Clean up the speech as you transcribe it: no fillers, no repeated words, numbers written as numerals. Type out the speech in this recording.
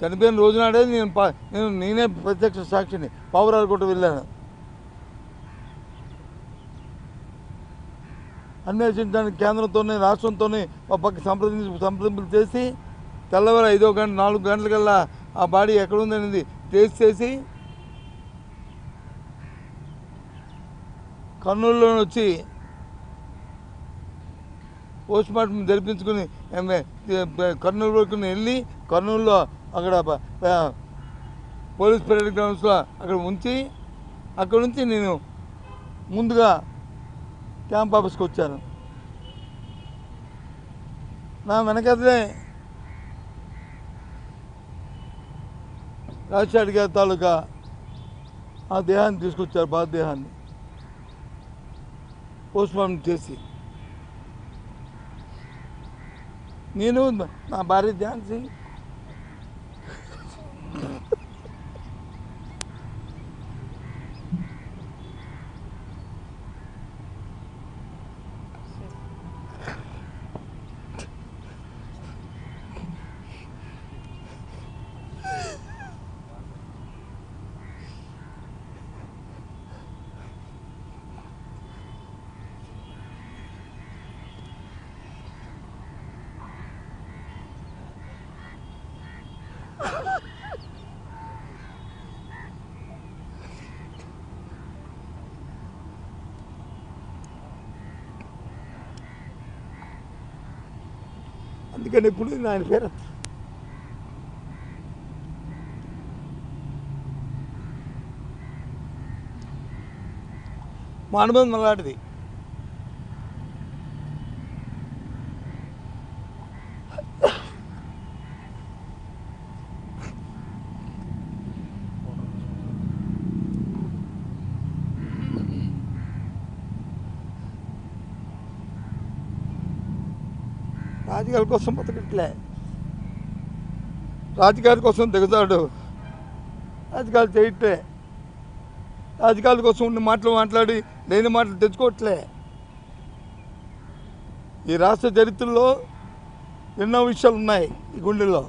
చనిపోయిన రోజునాడే నేనే ప్రత్యక్ష సాక్షిని పావురాలు కొట్టు వెళ్ళాను అన్వేషించడానికి కేంద్రంతోనే రాష్ట్రంతోనే ఒక పక్క సంప్రదింపులు చేసి తెల్లవారు 5 గంట 4 గంటలకల్లా ఆ బాడీ ఎక్కడుందనేది ట్రేస్ చేసి కర్నూలులో వచ్చి పోస్ట్ మార్టం జరిపించుకుని కర్నూలు వరకు వెళ్ళి కర్నూలులో అక్కడ పోలీస్ పరేడ్ గ్రౌండ్స్లో అక్కడ ఉంచి అక్కడ నుంచి నేను ముందుగా క్యాంప్ ఆఫీస్కి వచ్చాను. నా వెనకదే రాజశేఖర్ గారి తాలూకా ఆ దేహాన్ని తీసుకొచ్చారు, బాధదేహాన్ని పోస్ట్ మార్టం చేసి. నేను నా భార్య ఝాన్సీ అందుకని ఇప్పుడు ఆయన పేరు మా అనుబంధం అలాంటిది. రాజకీయాల కోసం బతకట్లే, రాజకీయాల కోసం దిగుతాడు, రాజకీయాలు చేయట్లే, రాజకీయాల కోసం ఉన్న మాటలు మాట్లాడి లేని మాటలు తెచ్చుకోవట్లే. ఈ రాష్ట్ర చరిత్రలో ఎన్నో విషయాలు ఉన్నాయి ఈ గుండెల్లో.